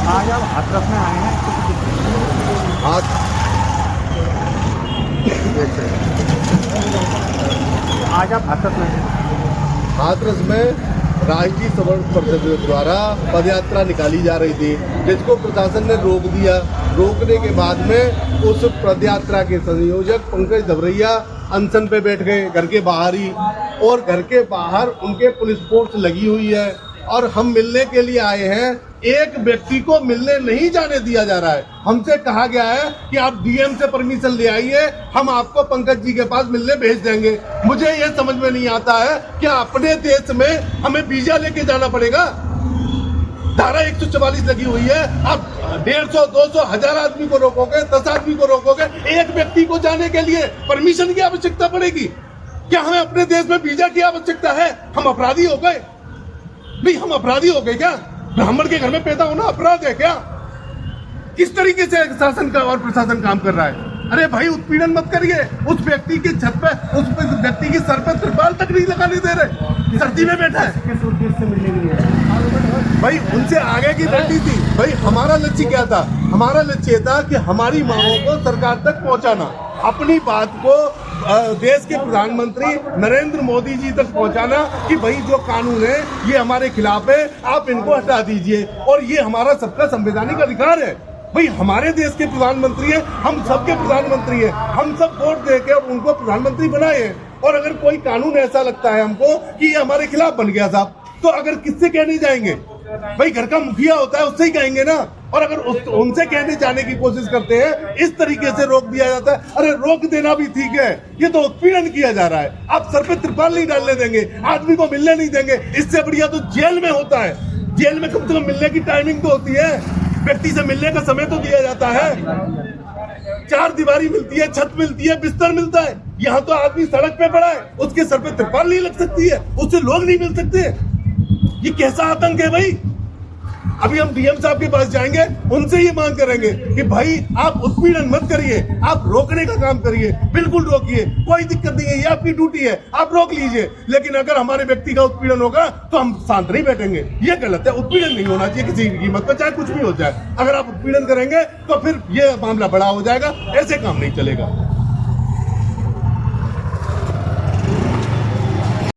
आज आप हाथरस में आए हैं हाथ आज आप हाथरस में हैं। हाथरस में राष्ट्रीय सवर्ण परिषद द्वारा पदयात्रा निकाली जा रही थी, जिसको प्रशासन ने रोक दिया। रोकने के बाद में उस पदयात्रा के संयोजक पंकज धवरैया अनशन पे बैठ गए घर के बाहर ही, और घर के बाहर उनके पुलिस फोर्स लगी हुई है और हम मिलने के लिए आए हैं। एक व्यक्ति को मिलने नहीं जाने दिया जा रहा है। हमसे कहा गया है कि आप डीएम से परमिशन ले आइए, हम आपको पंकज जी के पास मिलने भेज देंगे। मुझे ये समझ में नहीं आता है कि अपने देश में हमें वीजा लेके जाना पड़ेगा। धारा 144 लगी हुई है, आप 150, 200, 1000 आदमी को रोकोगे, 10 आदमी को रोकोगे, एक व्यक्ति को जाने के लिए परमिशन की आवश्यकता पड़ेगी। क्या हमें अपने देश में वीजा की आवश्यकता है? हम अपराधी हो गए? नहीं, हम अपराधी हो गए क्या? ब्राह्मण के घर में पैदा होना अपराध है क्या? किस तरीके से शासन का और प्रशासन काम कर रहा है? अरे भाई, उत्पीड़न मत करिए। उस व्यक्ति की छत पे, उस व्यक्ति की सर पे त्रिपाल तक नहीं लगाने दे रहे, सर्दी में बैठा है। किस उद्देश्य से मिलने के लिए? भाई उनसे आगे की रणनीति थी। भाई हमारा लक्ष्य क्या था? हमारा लक्ष्य था कि हमारी मांगों को सरकार तक पहुंचाना, अपनी बात को देश के प्रधानमंत्री नरेंद्र मोदी जी तक पहुंचाना कि भाई जो कानून है ये हमारे खिलाफ है, आप इनको हटा दीजिए और ये हमारा सबका संवैधानिक अधिकार है। भाई हमारे देश के प्रधानमंत्री है, हम सबके प्रधानमंत्री है, हम सब वोट देके और उनको प्रधानमंत्री बनाए हैं। और अगर कोई कानून ऐसा लगता है हमको कि ये हमारे खिलाफ बन गया साहब, तो अगर किससे कहने जाएंगे? भाई घर का मुखिया होता है, उससे ही कहेंगे ना। और अगर उनसे कहने जाने की कोशिश करते हैं, इस तरीके से रोक दिया जाता है। अरे रोक देना भी ठीक है, ये तो उत्पीड़न किया जा रहा है। आप सर पे त्रिपाल नहीं डालने देंगे, आदमी को मिलने नहीं देंगे, इससे बढ़िया तो जेल में होता है। जेल में कम से कम मिलने की टाइमिंग तो होती है, व्यक्ति से मिलने का समय तो दिया जाता है। 4 दीवारी मिलती है, छत मिलती है, बिस्तर मिलता है। यहाँ तो आदमी सड़क पे पड़ा है, उसके सर पे त्रिपाल नहीं लग सकती है, उससे लोग नहीं मिल सकते। ये कैसा आतंक है भाई? अभी हम डीएम साहब के पास जाएंगे, उनसे ये मांग करेंगे कि भाई आप उत्पीड़न मत करिए, आप रोकने का काम करिए, बिल्कुल रोकिए, कोई दिक्कत नहीं है, ये आपकी ड्यूटी है, आप रोक लीजिए। लेकिन अगर हमारे व्यक्ति का उत्पीड़न होगा तो हम शांत नहीं बैठेंगे। ये गलत है, उत्पीड़न नहीं होना चाहिए किसी भी कीमत पर, चाहे कुछ भी हो जाए। अगर आप उत्पीड़न करेंगे तो फिर ये मामला बड़ा हो जाएगा, ऐसे काम नहीं चलेगा।